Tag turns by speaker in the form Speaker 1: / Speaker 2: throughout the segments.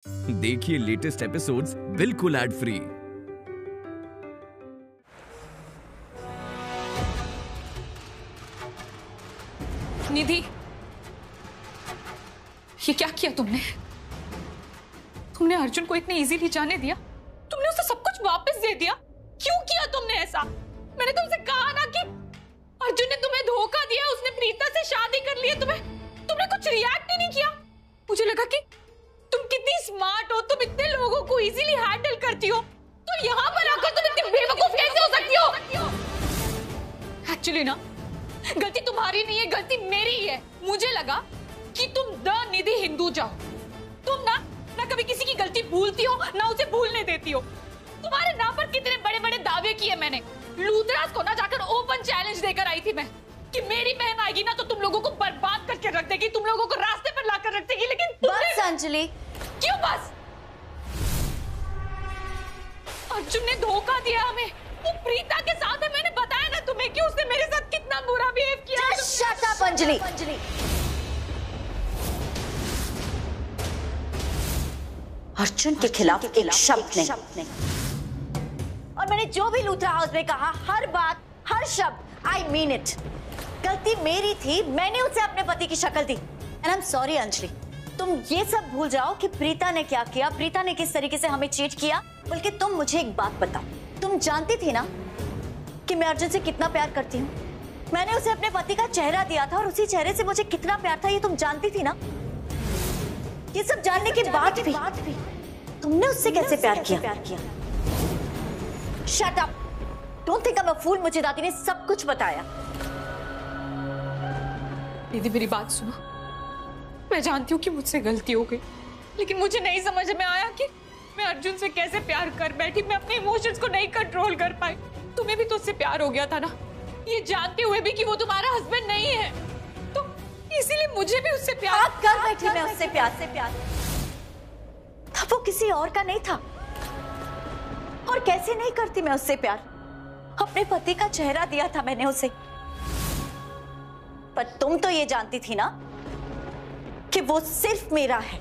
Speaker 1: देखिए latest episodes बिल्कुल ad free.
Speaker 2: निधि, ये क्या किया तुमने? तुमने अर्जुन को इतने इजीली जाने दिया? तुमने उसे सब कुछ वापस दे दिया? क्यों किया तुमने ऐसा? मैंने तुमसे कहा ना कि अर्जुन ने तुम्हें धोखा दिया, उसने प्रीता से शादी कर ली है। तुमने कुछ रिएक्ट ही नहीं किया। मुझे लगा कि तुम कितनी स्मार्ट हो, तुम इतने लोगों को इजीली हैंडल करती हो, तो यहाँ पर आकर तुम इतनी बेवकूफ कैसे हो सकती हो? एक्चुअली ना, गलती तुम्हारी नहीं है, गलती मेरी है। मुझे लगा कि तुम द निधि हिंदू जाओ। तुम ना कभी किसी की गलती भूलती हो, ना उसे भूलने देती हो। तुम्हारे नाम पर कितने बड़े बड़े दावे किए मैंने। लूथरास को ना जाकर ओपन चैलेंज देकर आई थी मैं कि मेरी बहन आएगी ना तो तुम लोगों को बर्बाद करके रख देगी, तुम लोगों को रास्ते पर लाकर रख देगी। लेकिन
Speaker 3: बस अंजलि,
Speaker 2: क्यों बस? अर्जुन ने धोखा दिया हमें। वो प्रीता के साथ है, मैंने बताया ना तुम्हें कि उसने मेरे साथ कितना बुरा बिहेव किया।
Speaker 3: Shut up Anjali. अर्जुन के खिलाफ एक शब्द नहीं। और मैंने जो भी लूथरा हाउस में कहा, हर बात, हर शब्द, आई मीन इट। गलती मेरी थी, मैंने उसे अपने पति की शक्ल दी। And I am sorry Anjali. तुम ये सब भूल जाओ कि प्रीता ने क्या किया, प्रीता ने किस तरीके से हमें चीट किया। बल्कि तुम मुझे एक बात बताओ, तुम जानती थी ना कि मैं अर्जुन से कितना प्यार करती हूँ। मैंने उसे अपने पति का चेहरा दिया था और उसी चेहरे से मुझे कितना प्यार था, ये तुम जानती थी ना। ये सब जानने के बाद भी तुमने उससे कैसे प्यार किया? Shut up, don't think I am a fool. मुझे दादी ने सब कुछ बताया।
Speaker 2: दीदी मेरी बात सुनो, मैं जानती हूँ कि मुझसे गलती हो गई, लेकिन मुझे नहीं समझ में आया कि मैं अर्जुन से कैसे प्यार कर बैठी। मैं अपने इमोशंस को नहीं कंट्रोल कर पाई। तुम्हें भी तो उससे प्यार हो गया था ना, ये जानते हुए भी कि वो तुम्हारा हस्बैंड नहीं है, तो इसीलिए मुझे भी उससे प्यार
Speaker 3: कर बैठी। मैं उससे प्यार था, वो किसी और का नहीं था। और कैसे नहीं करती मैं उससे प्यार? अपने पति का चेहरा दिया था मैंने उसे। पर तुम तो ये जानती थी ना कि वो सिर्फ मेरा है।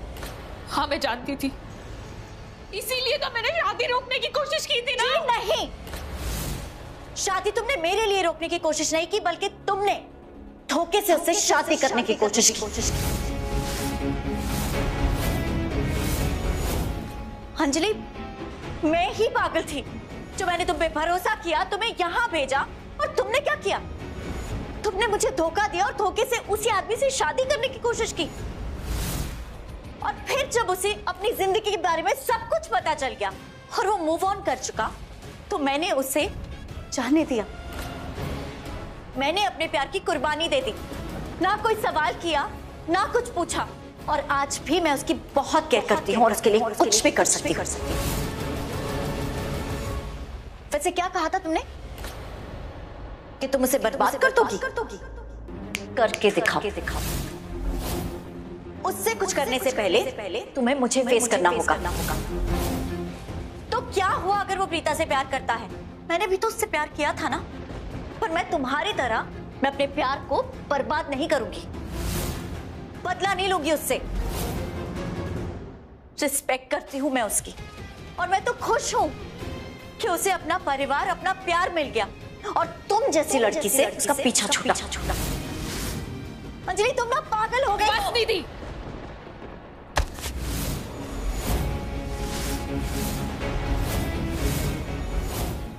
Speaker 2: हाँ मैं जानती थी, इसीलिए तो मैंने शादी रोकने की कोशिश की थी ना।
Speaker 3: नहीं, शादी तुमने मेरे लिए रोकने की कोशिश नहीं की, बल्कि तुमने धोखे से उससे शादी करने की कोशिश की। अंजलि, मैं ही पागल थी जो मैंने तुम पे भरोसा किया, तुम्हें यहाँ भेजा, और तुमने क्या किया? तुमने मुझे धोखा दिया और धोखे से उसी आदमी से शादी करने की कोशिश की। और फिर जब उसे अपनी जिंदगी के बारे में सब कुछ पता चल गया और वो मूव ऑन कर चुका, तो मैंने उसे जाने दिया। मैंने अपने प्यार की कुर्बानी दे दी, ना कोई सवाल किया, ना कुछ पूछा। और आज भी मैं उसकी बहुत केयर करती हूँ और उसके लिए कुछ भी कर सकती हूँ। वैसे क्या कहा था तुमने कि तुम उसे बर्बाद कर दोगी? करके दिखाओ। उससे कुछ करने से पहले तुम्हें मुझे फेस करना होगा। तो क्या हुआ अगर वो प्रीता से प्यार करता है? मैंने भी तो उससे प्यार किया था ना। पर मैं तुम्हारी तरह मैं अपने प्यार को बर्बाद नहीं करूंगी, बदला नहीं लूंगी उससे। रिस्पेक्ट करती हूं मैं उसकी, और मैं तो खुश हूं कि उसे अपना परिवार, अपना प्यार मिल गया, और तुम जैसी लड़की से उसका पीछा छूटा। अंजलि, तुम ना पागल हो गई।
Speaker 2: बस दीदी,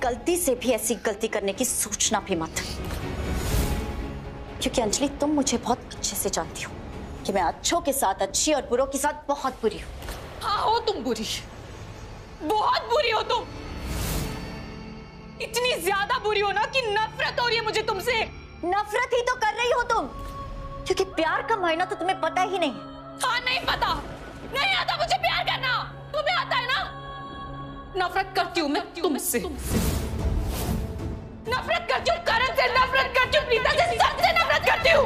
Speaker 3: गलती से भी ऐसी गलती करने की सोचना भी मत, क्योंकि अंजलि तुम मुझे बहुत अच्छे से जानती हो कि मैं अच्छों के साथ अच्छी और बुरों के साथ बहुत बुरी हूँ।
Speaker 2: हाँ हो तुम बुरी, बहुत बुरी हो तुम। इतनी ज्यादा बुरी हो ना कि नफरत हो रही है मुझे तुमसे।
Speaker 3: नफरत ही तो कर रही हो तुम, क्योंकि प्यार का मायना तो तुम्हें पता ही नहीं।
Speaker 2: हाँ नहीं पता, नहीं आता मुझे प्यार करना। तुम्हें आता है ना? नफरत करती हूँ मैं तुमसे, नफरत करती हूँ करण से, नफरत करती हूँ प्रीता से, सबसे नफरत करती हूँ।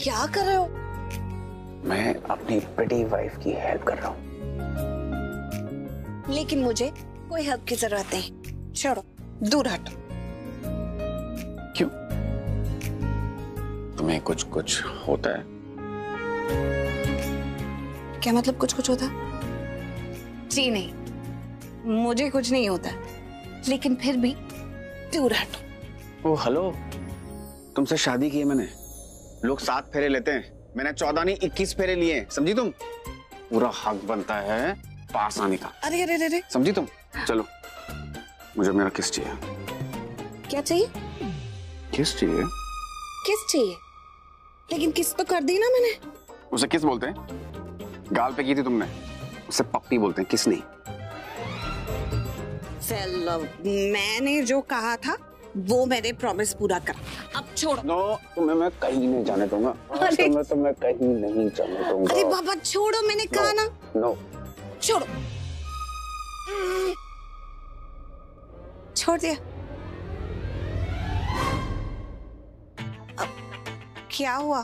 Speaker 3: क्या कर रहे हो?
Speaker 4: मैं अपनी प्रिटी वाइफ की हेल्प कर रहा हूँ। लेकिन मुझे कोई हेल्प की जरूरत नहीं। छोड़ो, दूर हटो।
Speaker 5: क्यों? तुम्हें कुछ कुछ होता है?
Speaker 4: क्या मतलब कुछ कुछ होता? जी नहीं, मुझे कुछ नहीं होता, लेकिन फिर भी दूर हटो।
Speaker 5: ओ हेलो, तुमसे शादी की है मैंने। लोग 7 फेरे लेते हैं, मैंने 14 नहीं 21 फेरे लिए, समझी तुम? पूरा हक बनता है पास आने का।
Speaker 4: अरे अरे अरे,
Speaker 5: समझी तुम? चलो, मुझे मेरा किस चाहिए।
Speaker 4: क्या चाहिए?
Speaker 5: किस चाहिए?
Speaker 4: किस चाहिए? लेकिन किस तो कर दी ना मैंने।
Speaker 5: उसे किस बोलते हैं? गाल पे की थी तुमने, उसे पप्पी बोलते हैं, किस नहीं।
Speaker 4: मैंने जो कहा था वो मैंने प्रॉमिस पूरा करा, अब छोड़ो।
Speaker 5: नो, तुम्हें मैं कहीं नहीं जाने दूंगा। तुम्हें कहीं नहीं जाने दूंगा।
Speaker 4: अरे बाबा छोड़ो, मैंने कहा ना।
Speaker 5: नो,
Speaker 4: छोड़ो। छोड़ दिया। अब क्या हुआ?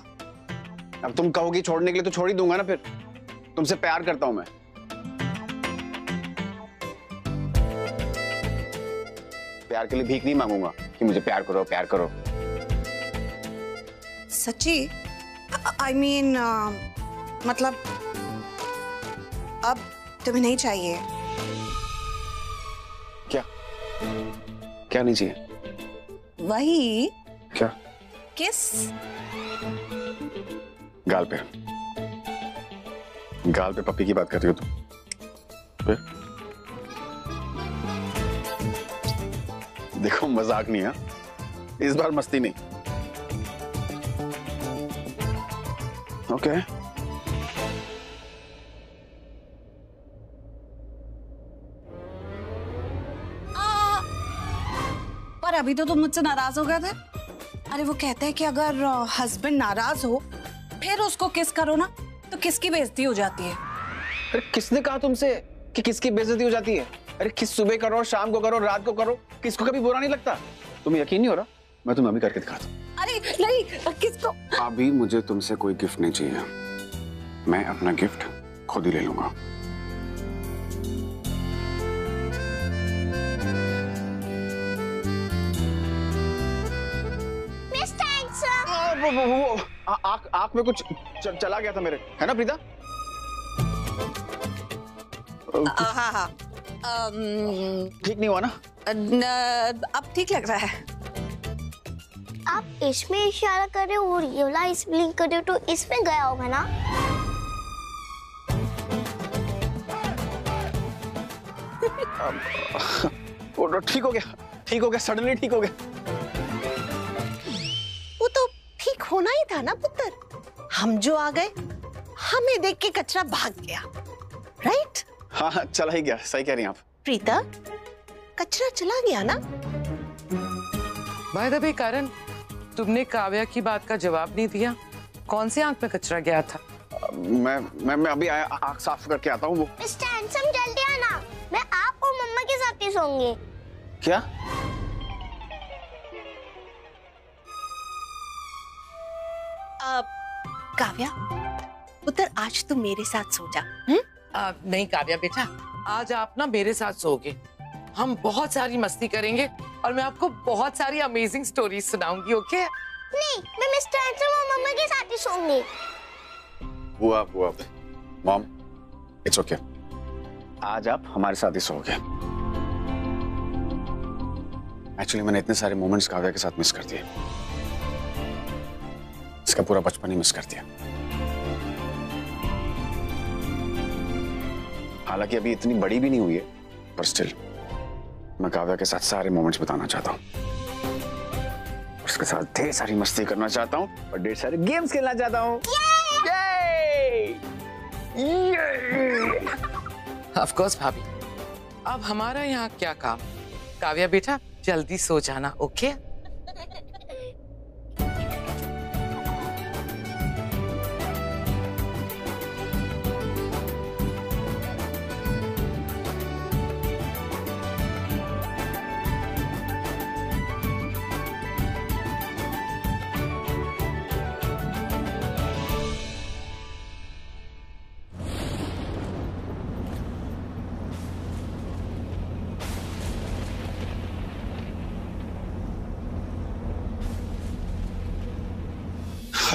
Speaker 5: अब तुम कहोगी छोड़ने के लिए तो छोड़ ही दूंगा ना फिर। तुमसे प्यार करता हूं मैं। प्यार के लिए भीख नहीं मांगूंगा कि मुझे प्यार करो प्यार करो।
Speaker 4: सच्ची? I mean, मतलब अब तुम्हें नहीं चाहिए?
Speaker 5: क्या? क्या नहीं चाहिए?
Speaker 4: वही
Speaker 5: क्या?
Speaker 4: किस?
Speaker 5: गाल पे। गाल पे पप्पी की बात कर रही हो तुम? फिर? देखो मजाक नहीं है, इस बार मस्ती नहीं। ओके।
Speaker 4: पर अभी तो तुम मुझसे नाराज हो गए थे। अरे वो कहते हैं कि अगर हस्बैंड नाराज हो फिर उसको किस करो ना तो किसकी बेइज्जती हो जाती है।
Speaker 5: अरे किसने कहा तुमसे कि किसकी बेइज्जती हो जाती है? अरे किस सुबह करो, शाम को करो, रात को करो, किसको कभी बुरा नहीं लगता? तुम्हें यकीन नहीं हो रहा? मैं तुम्हें अभी करके दिखाता हूँ।
Speaker 4: अरे नहीं, किसको?
Speaker 5: अभी मुझे तुमसे कोई गिफ्ट नहीं चाहिए, मैं अपना गिफ्ट खुद ही ले लूंगा। वो आँख में कुछ चला गया था मेरे, है ना प्रीता?
Speaker 4: हाँ हाँ।
Speaker 5: ठीक नहीं हुआ ना?
Speaker 4: अब ठीक लग रहा है।
Speaker 6: आप इसमें इशारा कर रहे हो और ये वाला इस ब्लिंक कर रहे हो तो इसमें गया होगा ना?
Speaker 5: वो ठीक हो गया, ठीक हो गया, सडनली ठीक हो गया।
Speaker 4: वो तो ठीक होना ही था ना पुत्र। हम जो आ गए हमें देख के कचरा भाग गया, राइट?
Speaker 5: हाँ चला ही गया, सही कह रही हैं आप।
Speaker 4: प्रीता, कचरा चला गया ना?
Speaker 7: बाय द वे कारण, तुमने काव्या की बात का जवाब नहीं दिया। कौन सी आंख में कचरा गया था?
Speaker 5: मैं अभी आया, आंख साफ करके आता हूँ। वो
Speaker 6: मिस्टर हैंडसम जल्दी आना, मैं आप और मम्मा के साथ ही सोऊंगी।
Speaker 5: क्या?
Speaker 4: काव्या पुत्र, आज तू मेरे साथ सो जा।
Speaker 7: नहीं काव्या बेटा, आज आप ना मेरे साथ सोओगे। हम बहुत सारी मस्ती करेंगे और मैं आपको बहुत सारी अमेजिंग स्टोरीज सुनाऊंगी, ओके?
Speaker 6: नहीं, मैं मिस्टर हैंडसम और मम्मा के साथ ही सोऊंगी।
Speaker 5: बुआ मॉम, इट्स ओके, आज आप हमारे साथ ही सोओगे। एक्चुअली मैंने इतने सारे मोमेंट्स काव्या के साथ मिस कर दिए, इसका पूरा बचपन ही मिस कर दिया। हालांकि अभी इतनी बड़ी भी नहीं हुई है, पर स्टिल मैं काव्या के साथ सारे मोमेंट्स बिताना चाहता हूँ, उसके साथ ढेर सारी मस्ती करना चाहता हूँ और ढेर सारे गेम्स खेलना चाहता हूँ।
Speaker 7: ऑफ कोर्स भाभी, अब हमारा यहाँ क्या काम? काव्या बेटा जल्दी सो जाना, okay?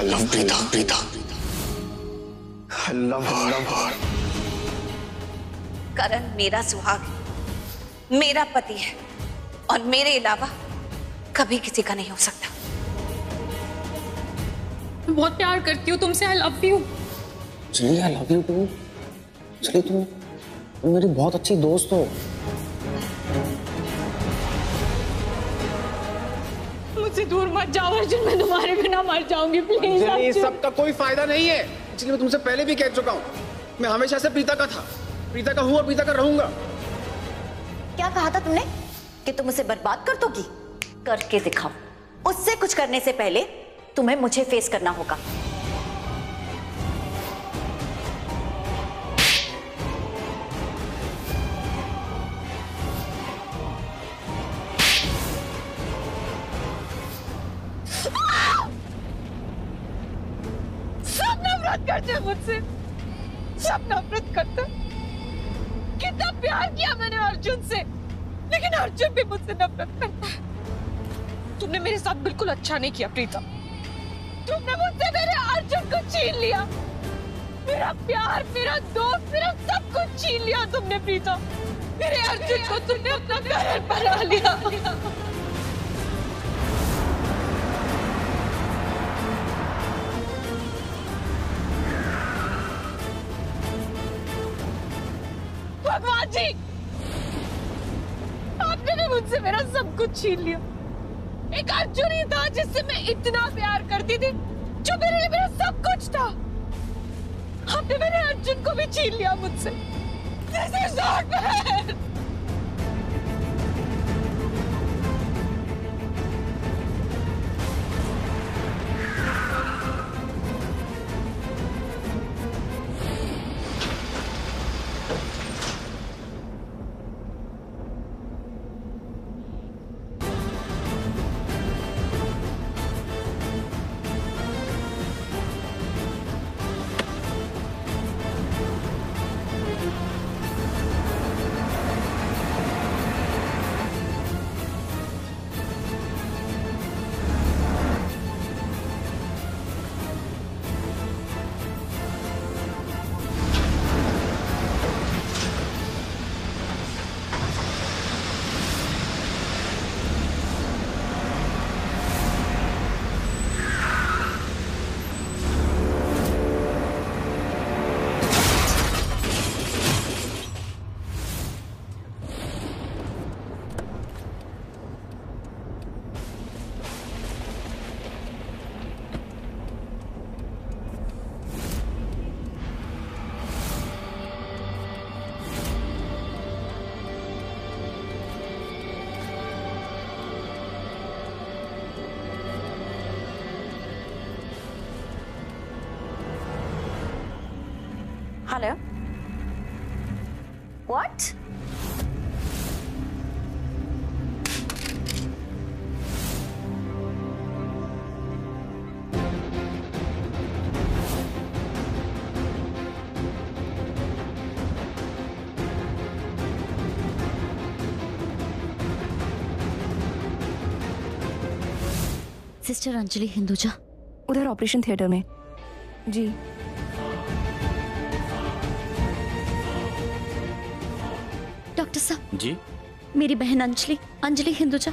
Speaker 5: I love Preeta. I love her.
Speaker 4: करण मेरा सुहाग है, मेरा पति है और मेरे अलावा कभी किसी का नहीं हो सकता।
Speaker 2: मैं बहुत प्यार करती हूँ तुमसे। I love you.
Speaker 8: Anjali, I love you too. Anjali, तुम मेरी बहुत अच्छी दोस्त हो।
Speaker 2: मुझसे दूर मत जाओ अर्जुन, मैं तुम्हारे बिना मर जाऊंगी प्लीज।
Speaker 5: अंजलि, इस सब का कोई फायदा नहीं है। इसलिए मैं तुमसे पहले भी कह चुका हूँ, मैं हमेशा से प्रीता का था, प्रीता का हूँ और प्रीता का रहूंगा।
Speaker 3: क्या कहा था तुमने कि तुम उसे बर्बाद कर दोगी? करके दिखाओ। उससे कुछ करने से पहले तुम्हें मुझे फेस करना होगा।
Speaker 2: सब नफरत करते हैं मुझसे, सब नफरत करते हैं। कितना प्यार किया मैंने अर्जुन से, लेकिन अर्जुन भी मुझसे नफरत करता है। तुमने मेरे साथ बिल्कुल अच्छा नहीं किया प्रीता। तुमने मुझसे मेरे अर्जुन को छीन लिया, मेरा प्यार, मेरा दोस्त, मेरा सब कुछ छीन लिया तुमने प्रीता। मेरे अर्जुन को तुमने अपना घर बना लिया। भगवान जी, आपने भी मुझसे मेरा सब कुछ छीन लिया। एक अर्जुन ही था जिससे मैं इतना प्यार करती थी, जो मेरे लिए मेरा सब कुछ था। आपने मेरे अर्जुन को भी छीन लिया मुझसे। This is not fair.
Speaker 3: Hello? What?
Speaker 9: Sister Anjali Hinduja
Speaker 10: उधर ऑपरेशन थिएटर में। जी
Speaker 9: डॉक्टर साहब
Speaker 11: जी,
Speaker 9: मेरी बहन अंजलि हिंदुजा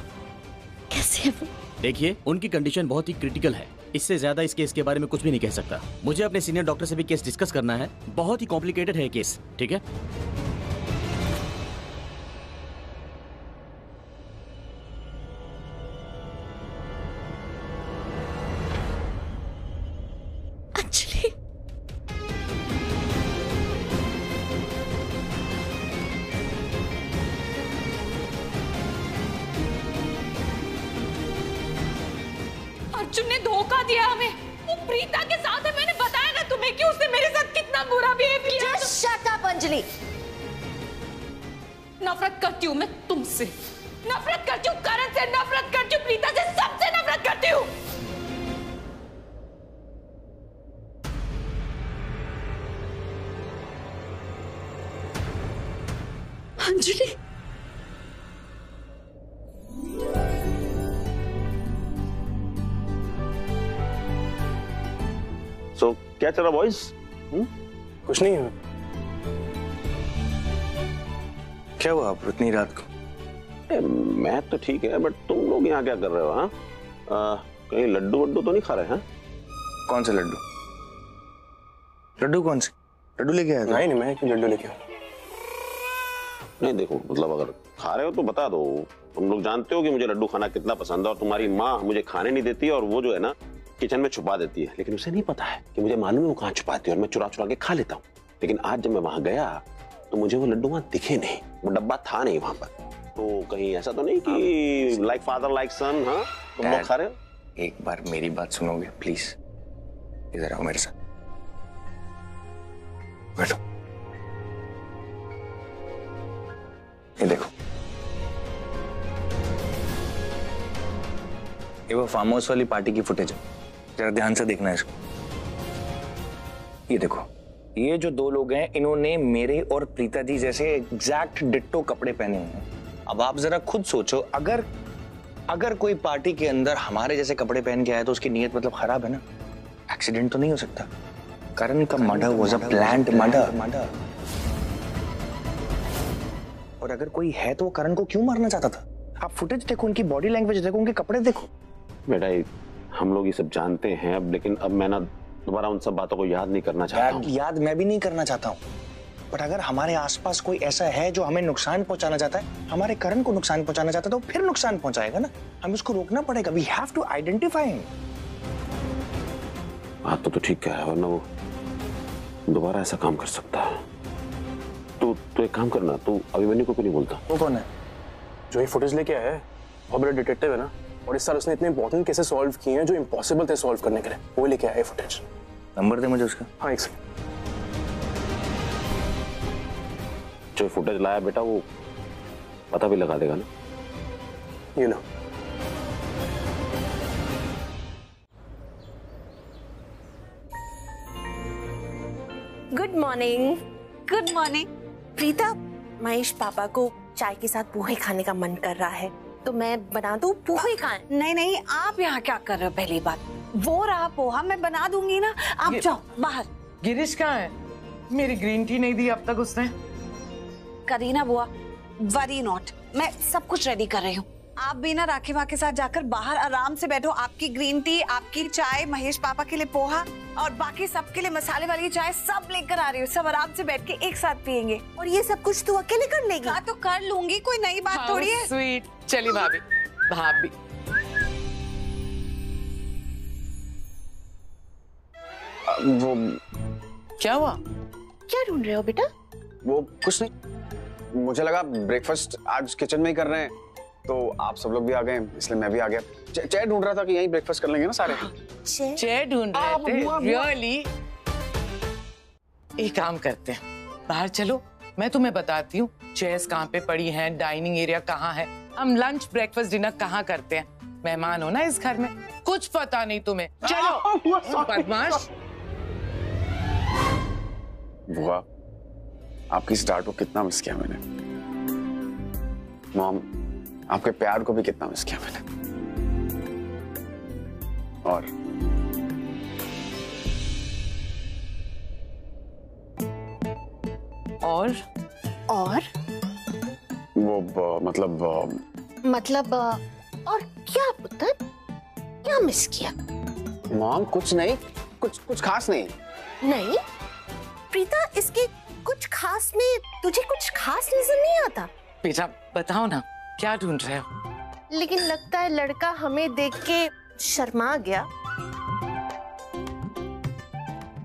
Speaker 9: कैसे है वो?
Speaker 11: देखिए उनकी कंडीशन बहुत ही क्रिटिकल है। इससे ज्यादा इस केस के बारे में कुछ भी नहीं कह सकता। मुझे अपने सीनियर डॉक्टर से भी केस डिस्कस करना है। बहुत ही कॉम्प्लिकेटेड है केस, ठीक है?
Speaker 9: अंजलि,
Speaker 2: अर्जुन ने धोखा दिया हमें। वो प्रीता के साथ है, मैंने बताया ना तुम्हें कि उसने मेरे साथ कितना बुरा बिहेव किया।
Speaker 3: Just shut up, Anjali.
Speaker 2: नफरत करती हूँ मैं तुमसे, नफरत करती हूँ करण से, नफरत करती हूँ प्रीता से, सबसे नफरत करती हूँ।
Speaker 9: अंजलि,
Speaker 12: क्या चल रहा बॉयज?
Speaker 13: कुछ नहीं है। क्या हुआ आप इतनी रात को?
Speaker 12: मैं तो ठीक है, बट तुम लोग यहाँ क्या कर रहे हो? हाँ, कहीं लड्डू वड्डू तो नहीं खा रहे हैं?
Speaker 13: कौन से लड्डू? लड्डू कौन से? लड्डू लेके आया? नहीं मैं क्यों लड्डू लेके आया?
Speaker 12: नहीं देखो, मतलब अगर खा रहे हो तो बता दो। तुम लोग जानते हो कि मुझे लड्डू खाना कितना पसंद है, और तुम्हारी माँ मुझे खाने नहीं देती है, और वो जो है ना किचन में छुपा देती है। लेकिन उसे नहीं पता है कि मुझे मालूम है वो कहाँ छुपाती है, और मैं चुरा चुरा के खा लेता हूँ। लेकिन आज जब मैं वहां गया तो मुझे वो लड्डू वहां दिखे नहीं, वो डब्बा था नहीं वहां पर। तो कहीं ऐसा तो नहीं कि लाइक फादर लाइक सन? हाँ, तुम लोग खा रहे हो?
Speaker 13: एक बार मेरी बात सुनोगे प्लीज? इधर आओ मेरे साथ, बैठो। ये देखो, ये वो फार्म हाउस वाली पार्टी की फुटेज है, जरा ध्यान से देखना है इसको। ये देखो, ये जो दो लोग हैं इन्होंने मेरे और प्रीता जी जैसे एग्जैक्ट डिट्टो कपड़े पहने हुए हैं। अब आप जरा खुद सोचो, अगर कोई पार्टी के अंदर हमारे जैसे कपड़े पहन के आया तो उसकी नीयत मतलब खराब है ना। एक्सीडेंट तो नहीं हो सकता। करण का murder was a planned murder. और अगर कोई है तो वो करण को क्यों मारना चाहता था? आप फुटेज देखो, उनकी बॉडी लैंग्वेज देखो, उनके कपड़े देखो।
Speaker 12: बेटा हम लोग ये सब जानते हैं अब, लेकिन अब मैं ना दोबारा उन सब बातों को याद नहीं करना चाहता हूँ।
Speaker 13: याद मैं भी नहीं करना चाहता हूँ, बट अगर हमारे आसपास कोई ऐसा है जो हमें नुकसान पहुंचाना चाहता है, हमारे करण को नुकसान पहुंचाना चाहता है, तो फिर नुकसान पहुंचाएगा ना। हमें उसको रोकना पड़ेगा। We have to identify him.
Speaker 12: बात तो ठीक कह रहा है, वरना वो दोबारा ऐसा काम कर सकता है। तो एक काम करना, तू अभिमन्यु को क्यों नहीं बोलता?
Speaker 13: वो कौन है?
Speaker 14: जो ये फुटेज लेके आया है, बहुत बड़ा डिटेक्टिव है ना, और इस साल उसने इतने इंपॉर्टेंट केसेस सॉल्व किए हैं जो इम्पॉसिबल थे सॉल्व करने के लिए। वो लेके आया है फुटेज।
Speaker 13: नंबर दे मुझे उसका।
Speaker 14: हाँ, एक सेकंड।
Speaker 12: जो फुटेज लाया बेटा वो पता भी लगा देगा ना।
Speaker 14: ये लो।
Speaker 15: Good morning.
Speaker 4: Good morning.
Speaker 15: Preeta, Mahesh पापा को चाय के साथ पोहे खाने का मन कर रहा है, तो मैं बना दूं पोहे खाएं?
Speaker 4: नहीं नहीं, आप यहाँ क्या कर रहे हो? पहली बात वो रहा पोहा, मैं बना दूंगी ना, आप जाओ बाहर।
Speaker 7: गिरीश कहाँ है? मेरी ग्रीन टी नहीं दी अब तक उसने।
Speaker 4: करीना बुआ, वरी नॉट, मैं सब कुछ रेडी कर रही हूँ। आप भी ना राखी माँ के साथ जाकर बाहर आराम से बैठो। आपकी ग्रीन टी, आपकी चाय, महेश पापा के लिए पोहा, और बाकी सबके लिए मसाले वाली चाय सब लेकर आ रही हूँ। सब आराम से बैठ के एक साथ पियेंगे।
Speaker 15: और ये सब कुछ तू अकेले कर लेगी?
Speaker 4: हाँ तो कर लूंगी, कोई नई बात थोड़ी है।
Speaker 7: स्वीट। चली भाभी। भाभी
Speaker 5: वो
Speaker 7: क्या हुआ?
Speaker 15: क्या ढूंढ रहे हो बेटा?
Speaker 5: वो कुछ नहीं, मुझे लगा ब्रेकफास्ट आज किचन में ही कर रहे हैं, तो आप सब लोग भी आ गए इसलिए मैं भी आ गया। चेयर ढूंढ रहा था कि यहीं ब्रेकफास्ट कर लेंगे ना सारे।
Speaker 7: चेयर ढूंढ रहे थे? रियली? एक काम करते हैं, बाहर चलो, मैं तुम्हें बताती हूँ चेयर्स कहाँ पे पड़ी हैं, डाइनिंग एरिया कहाँ है, हम लंच ब्रेकफास्ट डिनर कहाँ करते हैं। मेहमान हो ना इस घर में, कुछ पता नहीं तुम्हें। चलो बदमाश।
Speaker 5: बुआ, आपकी स्टार्ट को कितना मिस किया मैंने। मॉम, आपके प्यार को भी कितना मिस किया मैंने। और वो मतलब
Speaker 15: और क्या पुत्र, क्या मिस किया?
Speaker 5: मॉम कुछ नहीं, कुछ खास नहीं।
Speaker 15: नहीं प्रीता, इसके कुछ खास में तुझे कुछ खास नजर नहीं आता?
Speaker 7: बेटा बताओ ना, क्या ढूंढ रहे हो?
Speaker 15: लेकिन लगता है लड़का हमें देख के शर्मा गया।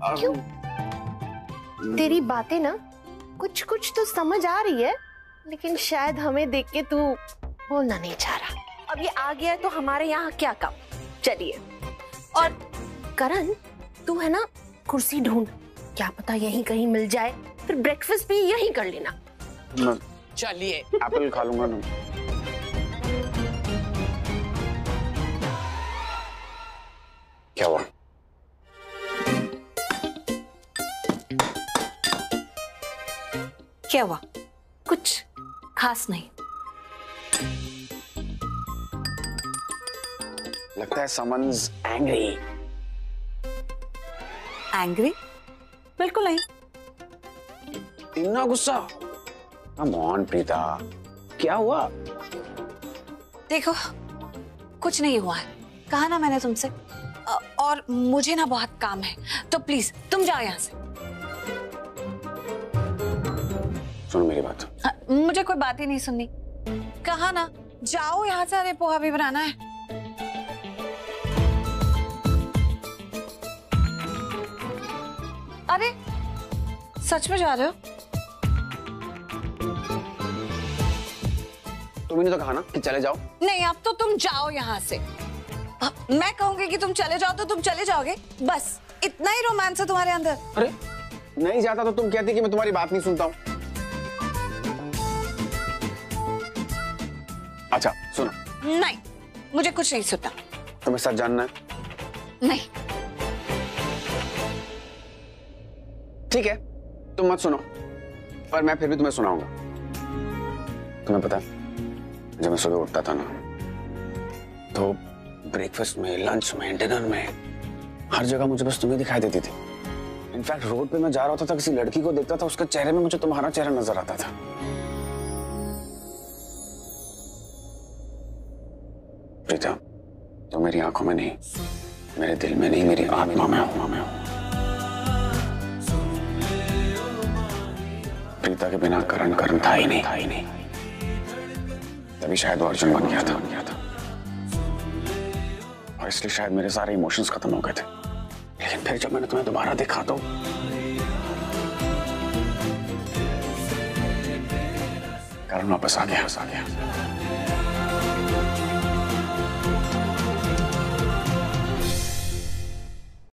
Speaker 15: क्यों? तेरी बातें ना कुछ तो समझ आ रही है, लेकिन शायद हमें देख के तू बोलना नहीं चाह रहा। अब ये आ गया तो हमारे यहाँ क्या काम। चलिए। और करण, तू है ना कुर्सी ढूंढ, क्या पता यहीं कहीं मिल जाए, फिर ब्रेकफास्ट भी यहीं कर लेना।
Speaker 7: चलिए।
Speaker 5: एप्पल खा लूंगा ना। क्या हुआ?
Speaker 4: क्या हुआ? कुछ खास नहीं।
Speaker 5: लगता है समन्स एंग्री।
Speaker 4: एंग्री? बिल्कुल नहीं।
Speaker 5: इतना गुस्सा? कम ऑन प्रीता, क्या हुआ?
Speaker 4: देखो, कुछ नहीं हुआ है, कहा ना मैंने तुमसे। और मुझे ना बहुत काम है, तो प्लीज तुम जाओ यहाँ से।
Speaker 5: सुनो मेरी बात।
Speaker 4: मुझे कोई बात ही नहीं सुननी, कहा ना जाओ यहाँ से। अरे पोहा भी बनाना है। अरे सच में जा रहे हो?
Speaker 5: तुमने तो कहा ना कि चले जाओ।
Speaker 4: नहीं, अब तो तुम जाओ यहाँ से। मैं कहूंगी कि तुम चले जाओ तो तुम चले जाओगे, बस इतना ही रोमांस है तुम्हारे अंदर।
Speaker 5: अरे नहीं जाता तो तुम कहती कि मैं तुम्हारी बात नहीं सुनता हूँ। अच्छा सुनो।
Speaker 4: नहीं, मुझे कुछ नहीं सुनना।
Speaker 5: तुम्हें सच जानना है?
Speaker 4: नहीं।
Speaker 5: ठीक है, तुम मत सुनो, पर मैं फिर भी तुम्हें सुनाऊंगा। तुम्हें पता है, जब मैं सुबह उठता था ना, तो ब्रेकफास्ट में, लंच में, डिनर में, हर जगह मुझे बस तुम्हें दिखाई देती थी। इनफैक्ट रोड पे मैं जा रहा होता था, किसी लड़की को देखता था, उसके चेहरे में मुझे तुम्हारा चेहरा नजर आता था। प्रीता, तो मेरी आंखों में नहीं, मेरे दिल में नहीं, मेरी आत्मा में हूं मैं। प्रीता के बिना करण था ही नहीं। तभी शायद वो अर्जुन बन गया था। और इसलिए शायद मेरे सारे इमोशंस खत्म हो गए थे। लेकिन फिर जब मैंने तुम्हें दोबारा देखा तो करण वापस आ गया।